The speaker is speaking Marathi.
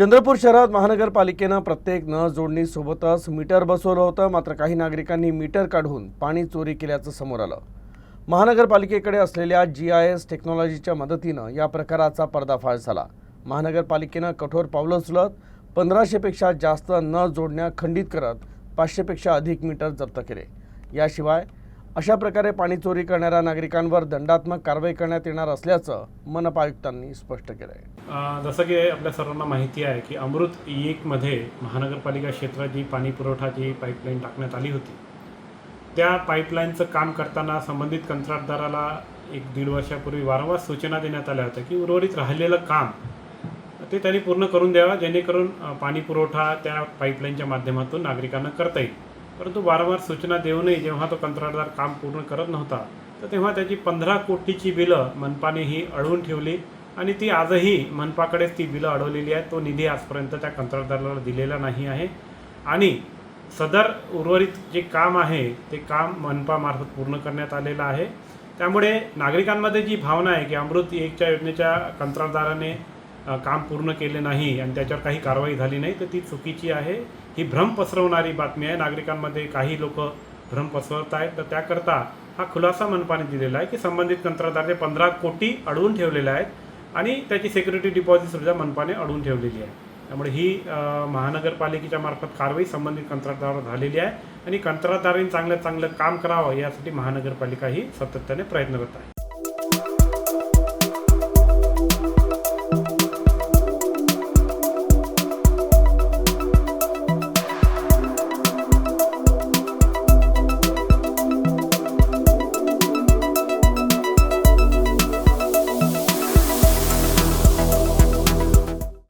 चंद्रपूर शहरात महानगरपालिकेनं प्रत्येक नळ जोडणीसोबतच मीटर बसवलं होतं. मात्र काही नागरिकांनी मीटर काढून पाणी चोरी केल्याचं समोर आलं. महानगरपालिकेकडे असलेल्या GIS टेक्नॉलॉजीच्या मदतीनं या प्रकाराचा पर्दाफाश झाला. महानगरपालिकेनं कठोर पावलं उचलत 1500 पेक्षा जास्त नळ जोडण्या खंडित करत 500 पेक्षा अधिक मीटर जप्त केले. याशिवाय अशा प्रकारे पाणी चोरी करणाऱ्या नागरिकांवर दंडात्मक कारवाई करण्यात येणार असल्याचं मनपा आयुक्तांनी स्पष्ट केलं आहे. जसं की आपल्या सर्वांना माहिती आहे की अमृत E1 मध्ये महानगरपालिका क्षेत्रात जी पाणी पुरवठाची पाईपलाईन टाकण्यात आली होती, त्या पाईपलाईनचं काम करताना संबंधित कंत्राटदाराला 1-1.5 वर्षापूर्वी वारंवार सूचना देण्यात आल्या होत्या की उर्वरित राहिलेलं काम ते त्यांनी पूर्ण करून द्यावं, जेणेकरून पाणी पुरवठा त्या पाईपलाईनच्या माध्यमातून नागरिकांना करता येईल. परंतु वारंवार सूचना देऊनही जेव्हा तो कंत्राटदार काम पूर्ण करत नव्हता, तर तेव्हा त्याची 15 कोटीची बिलं मनपाने ही अडवून ठेवली आणि ती आजही मनपाकडेच ती बिलं अडवलेली आहेत. तो निधी आजपर्यंत त्या कंत्राटदाराला दिलेला नाही आहे आणि सदर उर्वरित जे काम आहे ते काम मनपामार्फत पूर्ण करण्यात आलेलं आहे. त्यामुळे नागरिकांमध्ये जी भावना आहे की अमृत 1च्या योजनेच्या कंत्राटदाराने काम पूर्ण केले नाही आणि त्याच्यावर काही कारवाई झाली नाही, तर ती चुकीची आहे. ही भ्रम पसरवणारी बातमी आहे. नागरिकांमध्ये काही लोक भ्रम पसरवत आहेत. तर त्याकरता हा खुलासा मनपाने दिलेला आहे की संबंधित कंत्राटदाराने 15 कोटी अडवून ठेवलेले आहेत आणि त्याची सिक्युरिटी डिपॉझिटसुद्धा मनपाने अडवून ठेवलेली आहे. त्यामुळे ही महानगरपालिकेच्या मार्फत कारवाई संबंधित कंत्राटदारावर झालेली आहे आणि कंत्राटदारांनी चांगलं काम करावं यासाठी महानगरपालिका ही सातत्याने प्रयत्न करत आहे.